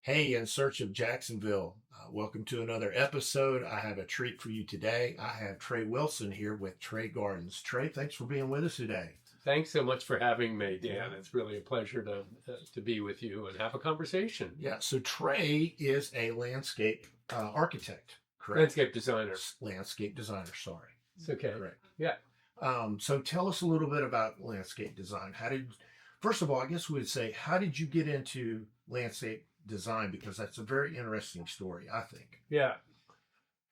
Hey, In Search of Jacksonville. Welcome to another episode. I have a treat for you today. I have Trey Wilson here with Treys Gardens. Trey, thanks for being with us today. Thanks so much for having me, Dan. It's really a pleasure to be with you and have a conversation. Yeah, so Trey is a landscape architect, correct? Landscape designer. Landscape designer, sorry. It's okay. Correct. Yeah. So tell us a little bit about landscape design. First of all, I guess we would say, how did you get into landscape design? Because that's a very interesting story, I think. Yeah.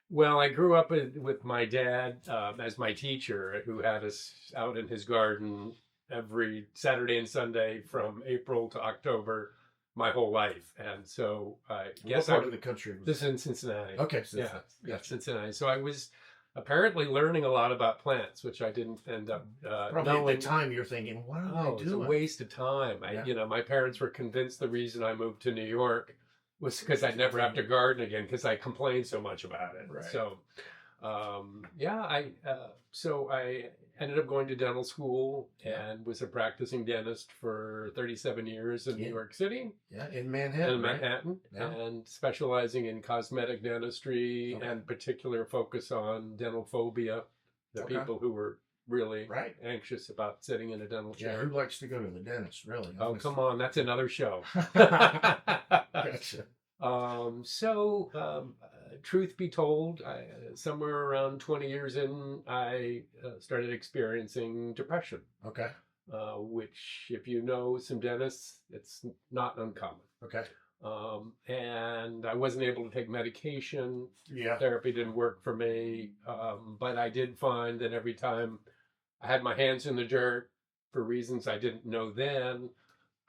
Well, I grew up with my dad as my teacher, who had us out in his garden every Saturday and Sunday from April to October my whole life. And so I guess What part of the country was this is in Cincinnati. Okay, Yeah, Cincinnati. So I was apparently learning a lot about plants, which I didn't end up Probably knowing. at the time you're thinking, what am I Oh, it's a doing? waste of time. My parents were convinced the reason I moved to New York was because I'd never have to garden again because I complained so much about it. Right. So, so I ended up going to dental school and was a practicing dentist for 37 years in New York City. Yeah, in Manhattan. In Manhattan, and specializing in cosmetic dentistry and particular focus on dental phobia, the people who were really anxious about sitting in a dental chair. Yeah, who likes to go to the dentist, really? Oh, come on, that's another show. Gotcha. Truth be told, somewhere around 20 years in, I started experiencing depression. Okay. Which, if you know some dentists, it's not uncommon. Okay. And I wasn't able to take medication. Yeah. Therapy didn't work for me. But I did find that every time I had my hands in the dirt for reasons I didn't know then,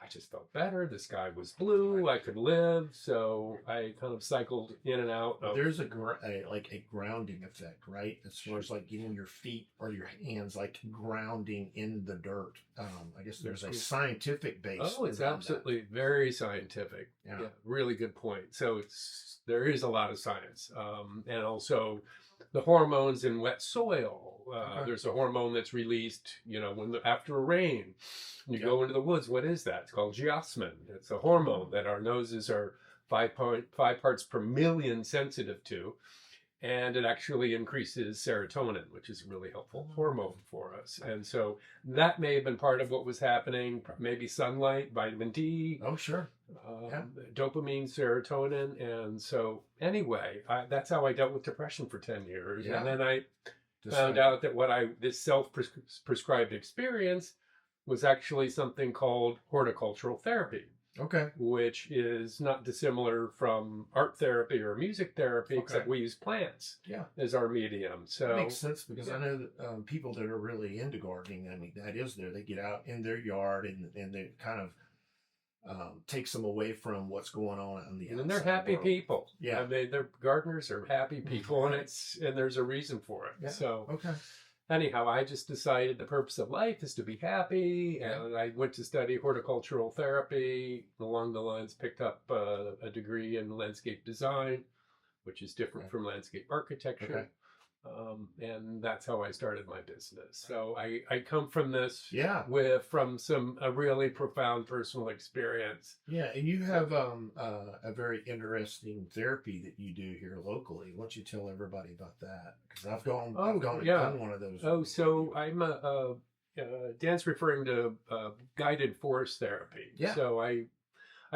I just felt better. The sky was blue. I could live. So I kind of cycled in and out. There's a grounding effect, right? As far as like getting your feet or your hands like grounding in the dirt. I guess there's a scientific base. Oh, it's absolutely very scientific. Yeah, really good point. So there is a lot of science, and also the hormones in wet soil. There's a hormone that's released, after a rain. You go into the woods. What is that? It's called geosmin. It's a hormone that our noses are 5.5 parts per million sensitive to, and it actually increases serotonin, which is a really helpful hormone for us. And so that may have been part of what was happening. Maybe sunlight, vitamin D. Oh, sure. Dopamine, serotonin. And so anyway, that's how I dealt with depression for 10 years. Yeah. And then I found out that this self-prescribed experience was actually something called horticultural therapy. Okay. Which is not dissimilar from art therapy or music therapy, except we use plants as our medium. So that makes sense because I know that people that are really into gardening, I mean, they get out in their yard and they kind of takes them away from what's going on the outside. And they're happy people. Yeah. I mean, they're gardeners are happy people, and there's a reason for it. Yeah. So okay. Anyhow, I just decided the purpose of life is to be happy, and I went to study horticultural therapy. Along the lines, picked up a degree in landscape design, which is different from landscape architecture. And that's how I started my business. So I come from this from a really profound personal experience. Yeah, and you have a very interesting therapy that you do here locally. Why don't you tell everybody about that? Because I've gone and done one of those. Oh, so I'm Dan's referring to guided forest therapy. Yeah. So I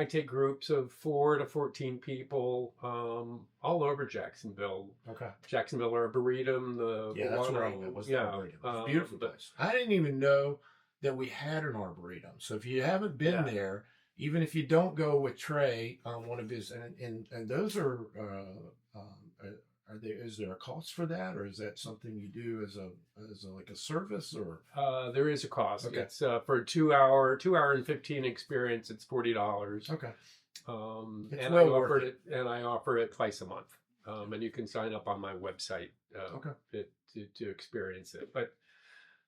take groups of 4 to 14 people all over Jacksonville. Okay. Jacksonville Arboretum. That's right. It was the Arboretum. It's a beautiful place. I didn't even know that we had an Arboretum. So if you haven't been there, even if you don't go with Trey on one of his, and those are is there a cost for that, or is that something you do as a service, or? There is a cost. Okay. It's for a 2 hour and 15 experience. It's $40. Okay. And I offer it twice a month. And you can sign up on my website to experience it. But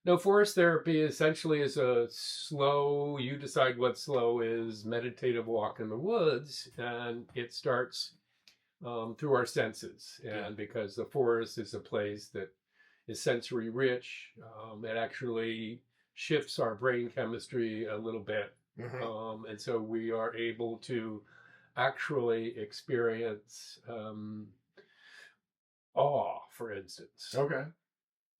no, forest therapy essentially is a slow. You decide what slow is. Meditative walk in the woods, and it starts through our senses. And because the forest is a place that is sensory rich, it actually shifts our brain chemistry a little bit. And so we are able to actually experience awe, for instance. Okay.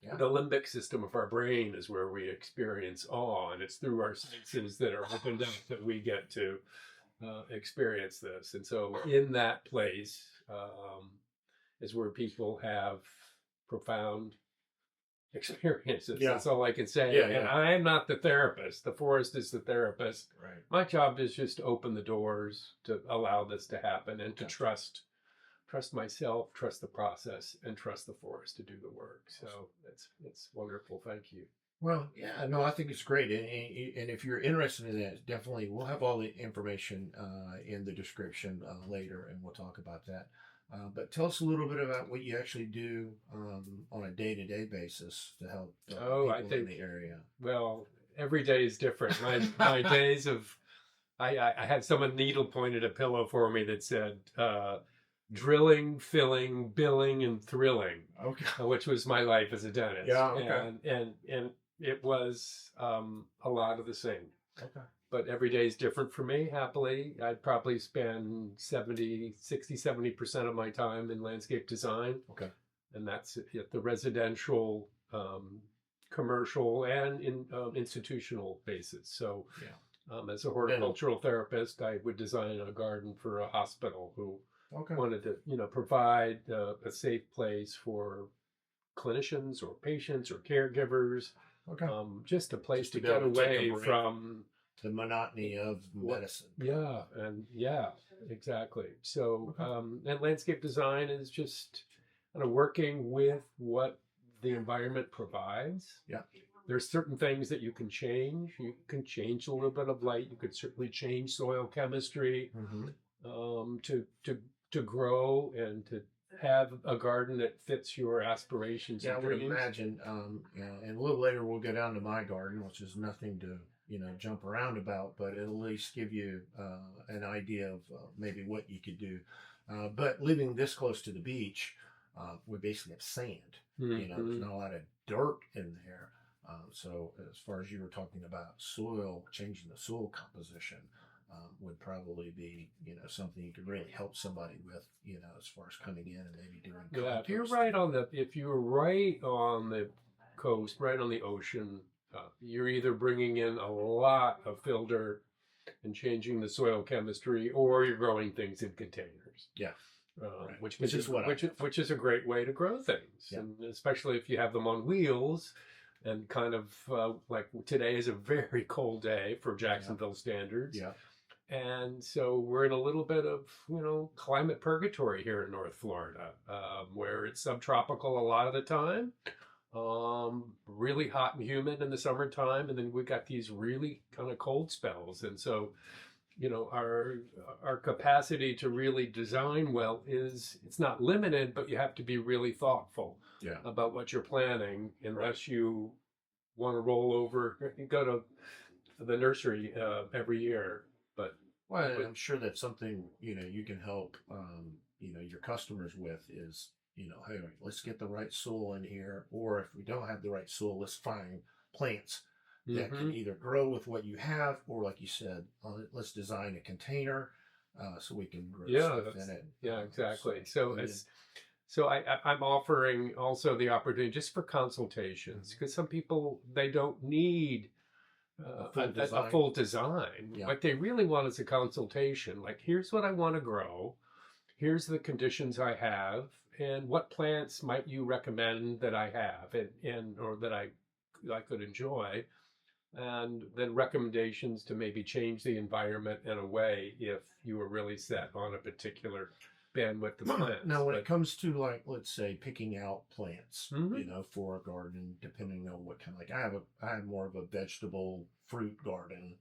Yeah. The limbic system of our brain is where we experience awe, and it's through our senses that are opened up that we get to experience this. And so in that place is where people have profound experiences. Yeah. That's all I can say. Yeah, And yeah. I'm not the therapist. The forest is the therapist. Right. My job is just to open the doors to allow this to happen and to trust myself, trust the process, and trust the forest to do the work. So it's wonderful. Thank you. Well, yeah, no, I think it's great. And if you're interested in that, definitely we'll have all the information in the description later, and we'll talk about that. But tell us a little bit about what you actually do on a day-to-day basis to help people in the area. Well, every day is different. My days of, I had someone needle pointed a pillow for me that said, drilling, filling, billing, and thrilling. Okay. Which was my life as a dentist. Yeah. Okay. And it was a lot of the same. Okay. But every day is different for me, happily. I'd probably spend 70% of my time in landscape design. Okay. And that's at the residential, commercial, and institutional basis. So as a horticultural therapist, I would design a garden for a hospital who wanted to, provide a safe place for clinicians or patients or caregivers. Okay. Just a place to get away from the monotony of medicine. Yeah, exactly. So, and landscape design is just kind of working with what the environment provides. Yeah. There's certain things that you can change. You can change a little bit of light. You could certainly change soil chemistry to grow and to have a garden that fits your aspirations and dreams. I would imagine, and a little later we'll go down to my garden, which is nothing to, jump around about, but it'll at least give you an idea of maybe what you could do. But living this close to the beach, we basically have sand. There's not a lot of dirt in there. So as far as you were talking about soil, changing the soil composition, would probably be, something you could really help somebody with, as far as coming in and maybe doing. Yeah, if you're right on the coast, right on the ocean, you're either bringing in a lot of fill dirt and changing the soil chemistry, or you're growing things in containers. Yeah. Right. Which is a great way to grow things, and especially if you have them on wheels. And kind of like today is a very cold day for Jacksonville standards. Yeah. And so we're in a little bit of, climate purgatory here in North Florida, where it's subtropical a lot of the time, really hot and humid in the summertime. And then we got these really kind of cold spells. And so, our capacity to really design well it's not limited, but you have to be really thoughtful about what you're planning, unless you want to roll over, go to the nursery every year. But I'm sure that's something you can help your customers with is hey, let's get the right soil in here, or if we don't have the right soil, let's find plants that can either grow with what you have, or like you said, let's design a container so we can grow stuff in it. Yeah, exactly. So I'm offering also the opportunity just for consultations, because some people, they don't need a full design. Yeah. What they really want is a consultation. Like, here's what I want to grow. Here's the conditions I have, and what plants might you recommend that I have and or that I could enjoy, and then recommendations to maybe change the environment in a way if you were really set on a particular bandwidth of plants. Now, when it comes to, like, let's say picking out plants, for a garden, depending on what kind, like I have more of a vegetable fruit garden.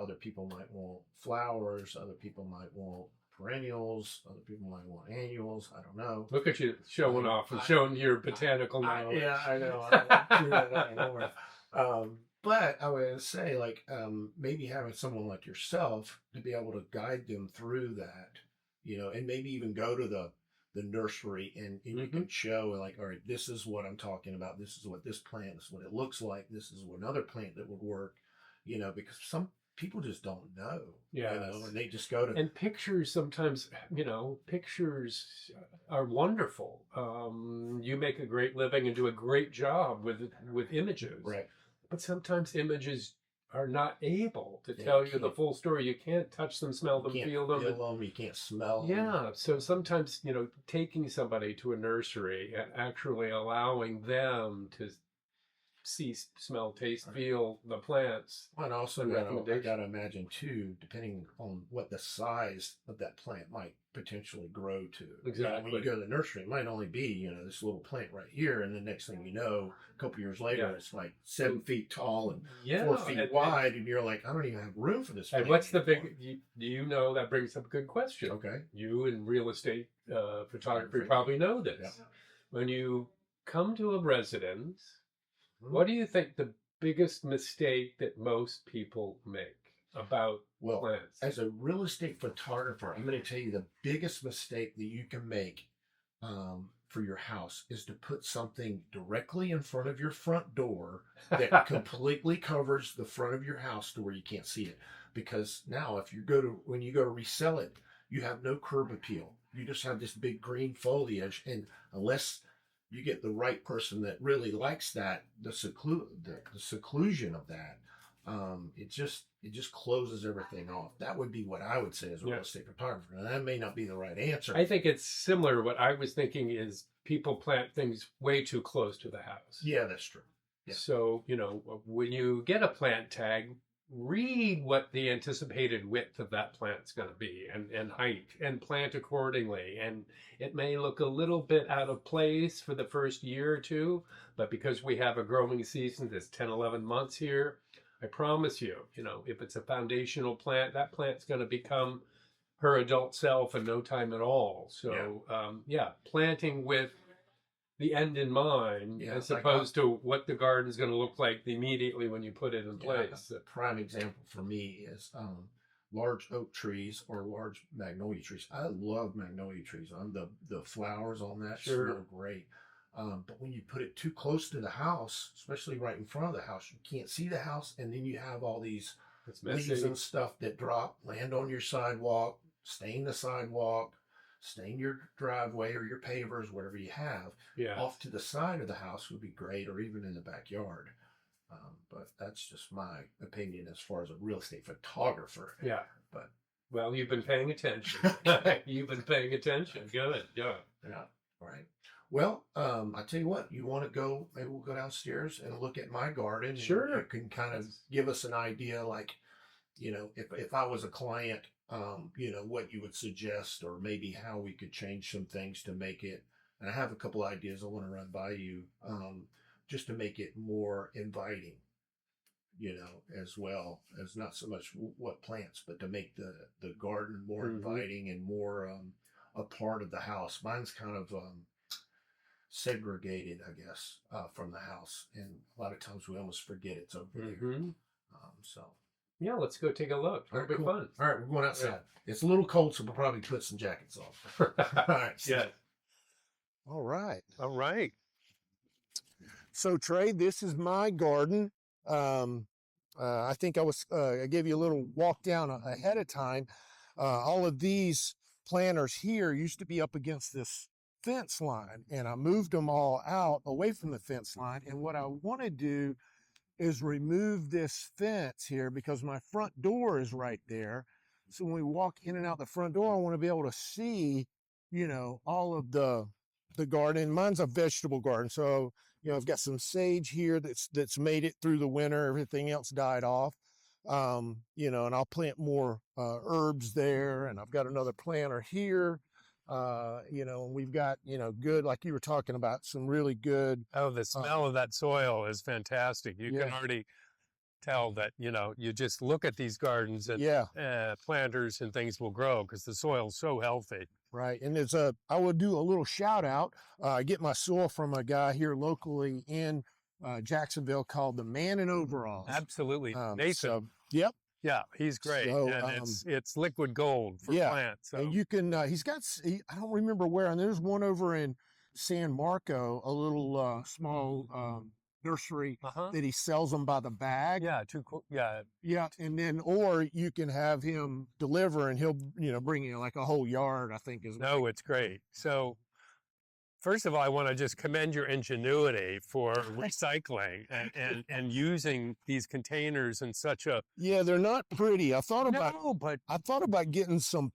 Other people might want flowers, other people might want perennials, other people might want annuals. I don't know. Look at you showing off and showing your botanical knowledge. Yeah, I know. I don't do that anymore. But I would say, like, maybe having someone like yourself to be able to guide them through that, and maybe even go to the nursery and you can show, like, all right, this is what I'm talking about. This is what this plant is, what it looks like. This is another plant that would work, because people just don't know. Yeah, and they just go to. And pictures sometimes, pictures are wonderful. You make a great living and do a great job with images, Right. but sometimes images are not able to tell you the full story. You can't touch them, smell them, feel them. You can't smell them. Yeah, so sometimes, taking somebody to a nursery and actually allowing them to see, smell, taste, feel the plants. And also, I got to imagine too, depending on what the size of that plant might potentially grow to. Exactly. When you go to the nursery, it might only be, this little plant right here, and the next thing you know, a couple years later, it's like 7 feet tall and 4 feet wide, and you're like, I don't even have room for this. And what's the big? That brings up a good question. Okay. You in real estate photography probably know this. Yeah. When you come to a residence, what do you think the biggest mistake that most people make about plants? As a real estate photographer, I'm going to tell you the biggest mistake that you can make for your house is to put something directly in front of your front door that completely covers the front of your house to where you can't see it. Because now, when you go to resell it, you have no curb appeal. You just have this big green foliage, and unless you get the right person that really likes that, the seclusion of that, it just closes everything off. That would be what I would say as a real estate photographer. And that may not be the right answer. I think it's similar. What I was thinking is people plant things way too close to the house. Yeah, that's true. Yeah. So, when you get a plant tag, read what the anticipated width of that plant's going to be and height, and plant accordingly. And it may look a little bit out of place for the first year or two, but because we have a growing season that's 10, 11 months here, I promise you, if it's a foundational plant, that plant's going to become her adult self in no time at all. So, planting with the end in mind, as opposed to what the garden's going to look like immediately when you put it in place. A prime example for me is large oak trees or large magnolia trees. I love magnolia trees. The flowers on that smell great. But when you put it too close to the house, especially right in front of the house, you can't see the house, and then you have all these leaves and stuff that drop, land on your sidewalk, stain the sidewalk, stain your driveway or your pavers, whatever you have. Off to the side of the house would be great, or even in the backyard. But that's just my opinion as far as a real estate photographer. Yeah. But you've been paying attention. You've been paying attention. Good. Yeah. Right. Well, I tell you what, you want to go, maybe we'll go downstairs and look at my garden. Sure. You can kind of give us an idea, like, if I was a client, what you would suggest, or maybe how we could change some things to make it. And I have a couple ideas I want to run by you, just to make it more inviting, as well as not so much what plants, but to make the garden more inviting and more a part of the house. Mine's kind of segregated, I guess, from the house, and a lot of times we almost forget it's over there. Yeah, let's go take a look. It'll be fun. All right, we're going outside. Yeah. It's a little cold, so we'll probably put some jackets on. All right. Yeah. All right. All right. So, Trey, this is my garden. I think I gave you a little walk down ahead of time. All of these planters here used to be up against this fence line, and I moved them all out away from the fence line. And what I want to do is remove this fence here, because my front door is right there. So when we walk in and out the front door, I want to be able to see, all of the garden. Mine's a vegetable garden. So, I've got some sage here that's made it through the winter. Everything else died off. And I'll plant more herbs there. And I've got another planter here. And we've got, good, like you were talking about, some really good. Oh, the smell of that soil is fantastic. You can already tell that, you just look at these gardens and planters and things will grow because the soil's so healthy. Right. And I would do a little shout out. I get my soil from a guy here locally in Jacksonville called the Man in Overalls. Absolutely. Nathan. So, yep. Yeah, he's great. So, and it's liquid gold for plants. So. And you can, I don't remember where, and there's one over in San Marco, a little small nursery that he sells them by the bag. Yeah, Yeah, and then or you can have him deliver, and he'll bring you like a whole yard. I think is no, it's great. So first of all, I want to just commend your ingenuity for recycling and using these containers in such a they're not pretty. I thought about getting some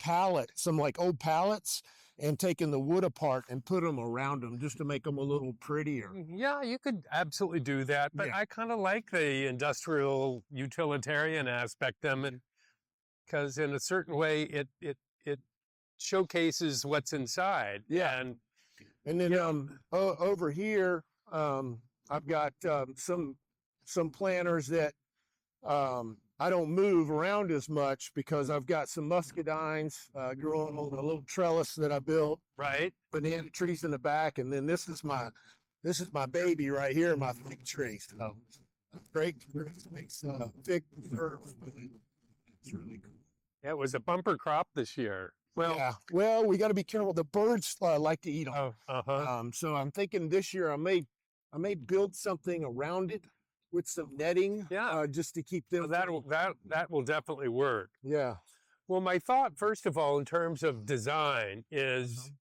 like old pallets, and taking the wood apart and put them around them just to make them a little prettier. Yeah, you could absolutely do that, but I kind of like the industrial utilitarian aspect of them, because in a certain way it showcases what's inside. Yeah, and then over here I've got some planters that I don't move around as much, because I've got some muscadines growing on a little trellis that I built. Right. Banana trees in the back, and then this is my baby right here, my fig tree. So great makes fig herbs. It's really cool. Yeah, it was a bumper crop this year. Well, we got to be careful. The birds like to eat them. So I'm thinking this year I may build something around it with some netting, just to keep them. That will definitely work. Yeah. Well, my thought, first of all, in terms of design, is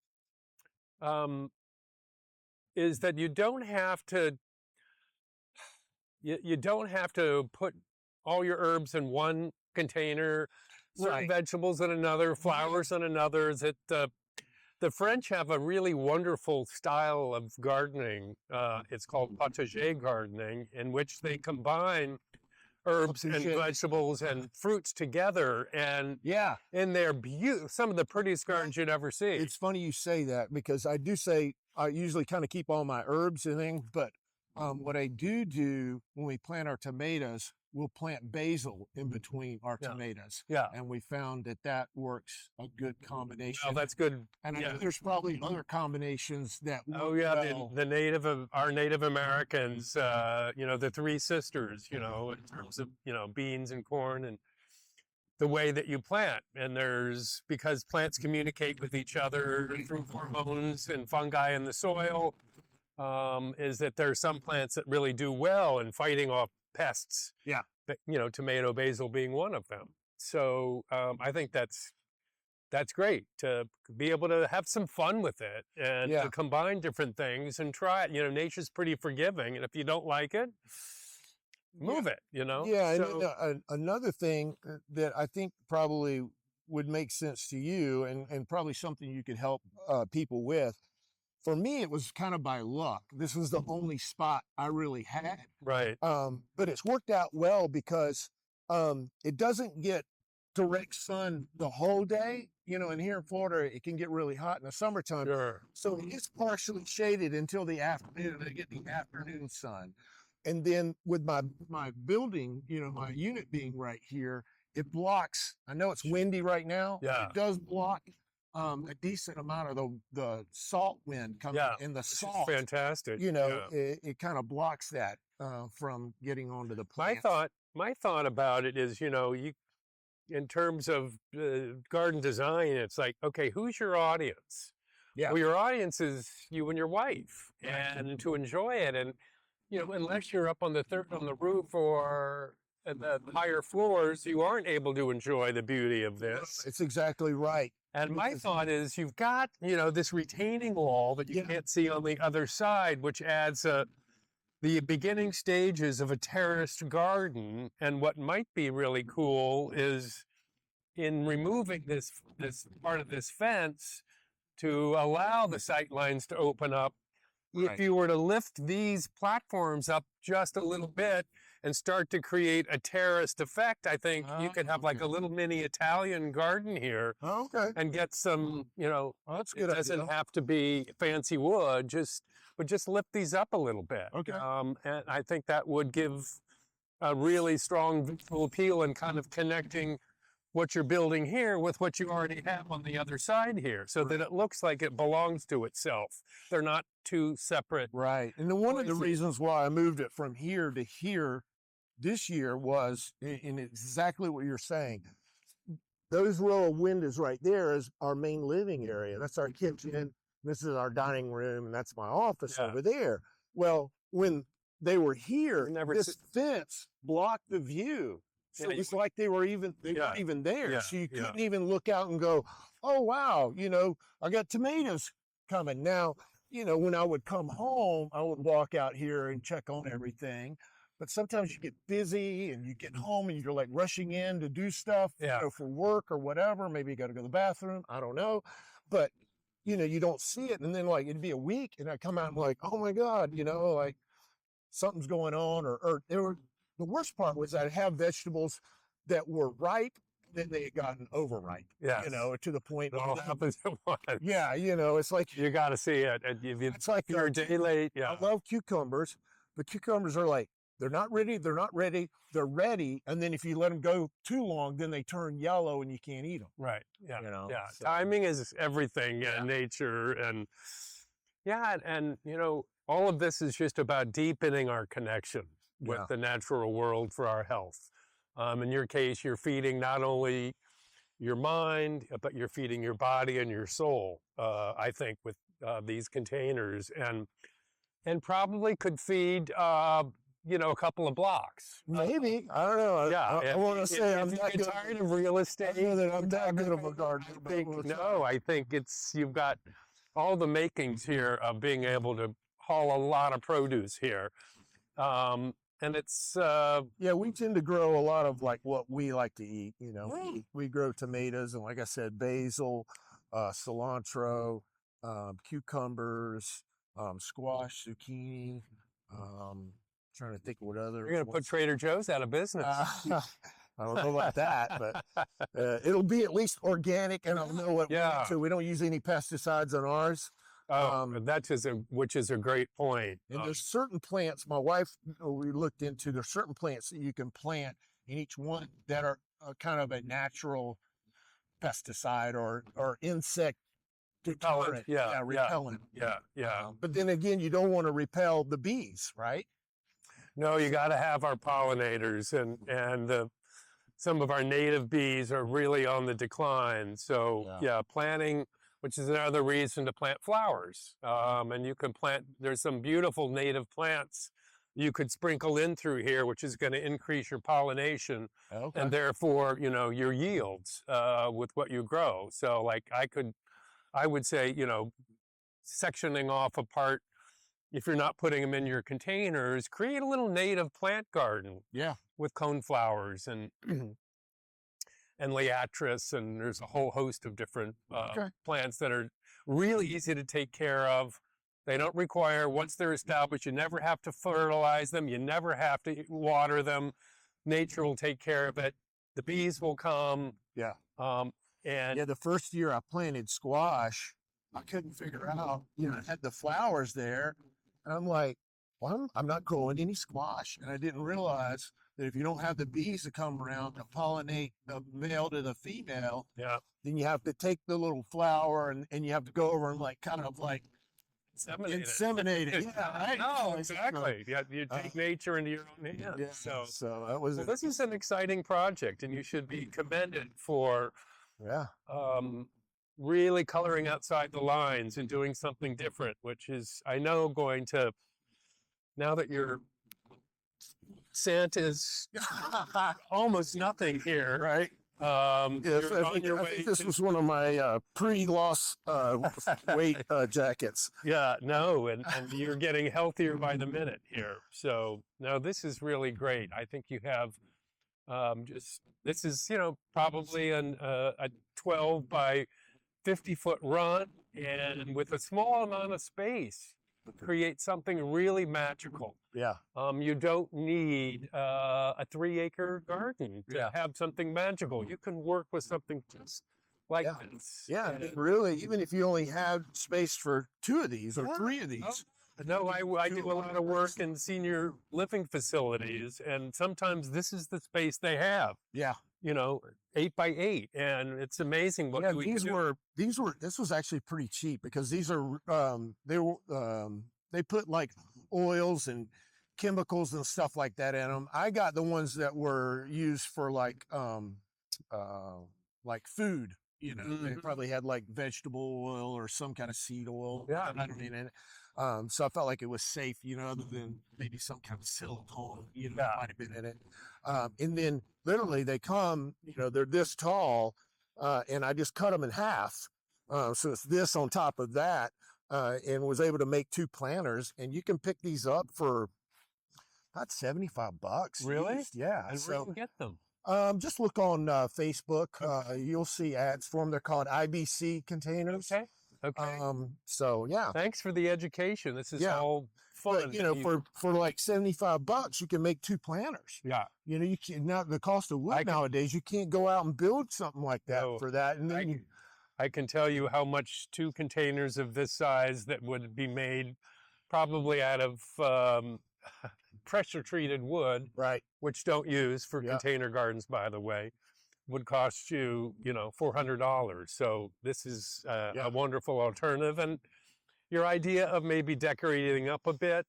that you don't have to put all your herbs in one container, certain vegetables in another, flowers in another. That the French have a really wonderful style of gardening. It's called potager gardening, in which they combine herbs and vegetables and fruits together. And in their some of the prettiest gardens you'd ever see. It's funny you say that, because I usually kind of keep all my herbs and things, but what I do when we plant our tomatoes, we'll plant basil in between our tomatoes. Yeah. And we found that works a good combination. Oh, that's good. And I know there's probably other combinations that work well. Our Native Americans, the three sisters, in terms of, beans and corn and the way that you plant. And because plants communicate with each other through hormones and fungi in the soil, is that there are some plants that really do well in fighting off pests. Yeah. Tomato, basil being one of them. So I think that's great to be able to have some fun with it and to combine different things and try it. Nature's pretty forgiving, and if you don't like it, move it. Yeah. So, and another thing that I think probably would make sense to you, and probably something you could help people with. For me, it was kind of by luck. This was the only spot I really had. Right. But it's worked out well, because it doesn't get direct sun the whole day. And here in Florida, it can get really hot in the summertime. Sure. So it's partially shaded until the afternoon. I get the afternoon sun. And then with my building, my unit being right here, it blocks. I know it's windy right now. Yeah. It does block a decent amount of the salt wind coming in. The salt, fantastic. It kind of blocks that from getting onto the plants. My thought about it is, you, in terms of garden design, it's like, okay, who's your audience? Yeah. Well, your audience is you and your wife, and to enjoy it, and unless you're up on the roof or at the higher floors, you aren't able to enjoy the beauty of this. It's exactly right. And my thought is, you've got, this retaining wall that you can't see on the other side, which adds the beginning stages of a terraced garden. And what might be really cool is in removing this part of this fence to allow the sight lines to open up. Right. If you were to lift these platforms up just a little bit and start to create a terraced effect, I think you could have like a little mini Italian garden here. Okay. And get some, that's good. It doesn't have to be fancy wood, but just lift these up a little bit. Okay. And I think that would give a really strong visual appeal and kind of connecting what you're building here with what you already have on the other side here, so that it looks like it belongs to itself. They're not two separate. Right. And one of the reasons why I moved it from here to here this year was in exactly what you're saying. Those row of windows right there is our main living area. That's our kitchen. This is our dining room, and that's my office over there. Well, when they were here, Never this fence blocked the view. So Yeah, it's like they weren't even there. Yeah, So you yeah. couldn't even look out and go, oh, wow, you know, I got tomatoes coming. Now, you know, when I would come home, I would walk out here and check on everything. But sometimes you get busy and you get home and you're like rushing in to do stuff, you know, for work or whatever. Maybe you got to go to the bathroom. I don't know. But, you know, you don't see it. And then like it'd be a week and I come out and like, oh my God, you know, like something's going on. Or there were, the worst part was I'd have vegetables that were ripe, then they had gotten overripe. Yes. You know, to the point. It all happens at once. Yeah, you know, it's like You got to see it. And it's like you're a day late. Yeah. I love cucumbers, but cucumbers are like they're not ready, they're ready, and then if you let them go too long, then they turn yellow and you can't eat them. Right. Yeah. You know, Yeah. so. Timing is everything in nature, and and you know, all of this is just about deepening our connection with the natural world for our health. In your case, you're feeding not only your mind, but you're feeding your body and your soul, I think, with these containers, and probably could feed, you know, a couple of blocks. Maybe. I don't know. Yeah. I want to say I'm not good. Tired of real estate. I know that I'm not good of a gardener. I think you've got all the makings here of being able to haul a lot of produce here. And it's we tend to grow a lot of like what we like to eat. You know, we grow tomatoes and, like I said, basil, cilantro, cucumbers, squash, zucchini. Trying to think what other. You're going to put Trader Joe's out of business. I don't know about that, but it'll be at least organic, and I'll know what. So we don't use any pesticides on ours. Which is a great point. And there's certain plants, my wife, we looked into, there's certain plants that you can plant in each one that are kind of a natural pesticide or insect deterrent. Repellent. Yeah. But then again, you don't want to repel the bees, right? No, you got to have our pollinators, and some of our native bees are really on the decline. So planting, which is another reason to plant flowers. And you can plant, there's some beautiful native plants you could sprinkle in through here, which is going to increase your pollination and therefore, you know, your yields with what you grow. So like I would say, you know, sectioning off a part, if you're not putting them in your containers, create a little native plant garden with coneflowers and and liatris, and there's a whole host of different plants that are really easy to take care of. They don't require, once they're established, you never have to fertilize them. You never have to water them. Nature will take care of it. The bees will come. And the first year I planted squash, I couldn't figure out, you know, it had the flowers there. And I'm like, well, I'm not growing any squash. And I didn't realize that if you don't have the bees to come around to pollinate the male to the female, then you have to take the little flower and you have to go over and like kind of like inseminate it. No, exactly. You take nature into your own hands. So that was this is an exciting project, and you should be commended for really coloring outside the lines and doing something different, which is, I know, going to, now that your scent is almost nothing here, right? I think this was one of my pre-loss weight jackets. And you're getting healthier by the minute here. So no, this is really great. I think you have this is, you know, probably a 12 by 50-foot run, and with a small amount of space, create something really magical. You don't need a 3-acre garden to have something magical. You can work with something just like this. Really, even if you only have space for 2 of these or 3 of these. No, I do a lot of work in senior living facilities, and sometimes this is the space they have. You know, 8 by 8, and it's amazing what we do. This was actually pretty cheap, because these are they put like oils and chemicals and stuff like that in them. I got the ones that were used for like food. You know, they probably had like vegetable oil or some kind of seed oil. So I felt like it was safe, other than maybe some kind of silicone, might have been in it. And then literally they come, they're this tall, and I just cut them in half. So it's this on top of that, and was able to make 2 planters. And you can pick these up for about $75. Really? Used. Yeah. And where do you get them? Just look on Facebook. You'll see ads for them. They're called IBC containers. Okay. So yeah. Thanks for the education. This is all fun. But, for like $75, you can make 2 planters. Yeah. You can now the cost of wood nowadays. You can't go out and build something like that for that. And then I can tell you how much 2 containers of this size that would be made probably out of pressure treated wood, right? Which don't use for container gardens, by the way, would cost you, $400. So this is a wonderful alternative. And your idea of maybe decorating up a bit.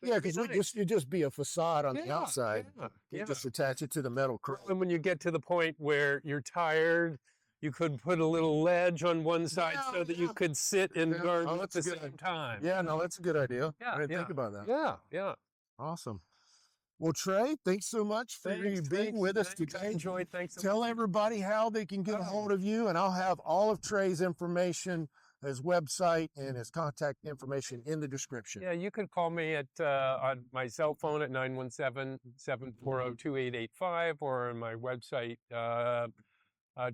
Yeah, because it'd just be a facade on the outside. You just attach it to the metal crown. And when you get to the point where you're tired, you could put a little ledge on one side so that you could sit in the garden at the same time. Yeah, no, that's a good idea. I didn't think about that. Yeah. Awesome. Well, Trey, thanks so much for you being with us today. I enjoyed. Thanks. Tell everybody how they can get a hold of you, and I'll have all of Trey's information, his website, and his contact information in the description. Yeah, you can call me at on my cell phone at 917-740-2885 or on my website,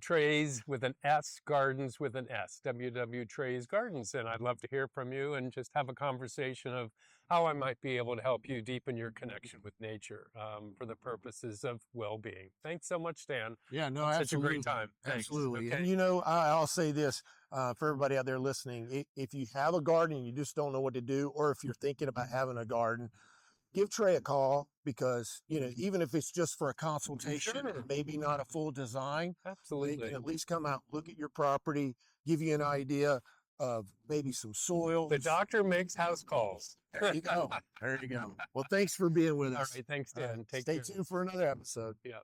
Treys with an S, Gardens with an S, Treys Gardens. And I'd love to hear from you and just have a conversation of how I might be able to help you deepen your connection with nature for the purposes of well-being. Thanks so much, Dan. Yeah, no, absolutely. Such a great time. Thanks. Absolutely. Okay. And I'll say this for everybody out there listening: if you have a garden and you just don't know what to do, or if you're thinking about having a garden, give Trey a call, because, even if it's just for a consultation, maybe not a full design, absolutely, they can at least come out, look at your property, give you an idea of maybe some soil. The doctor makes house calls. There you go. There you go. Well, thanks for being with us. All right. Thanks, Dan. Stay tuned for another episode. Yeah.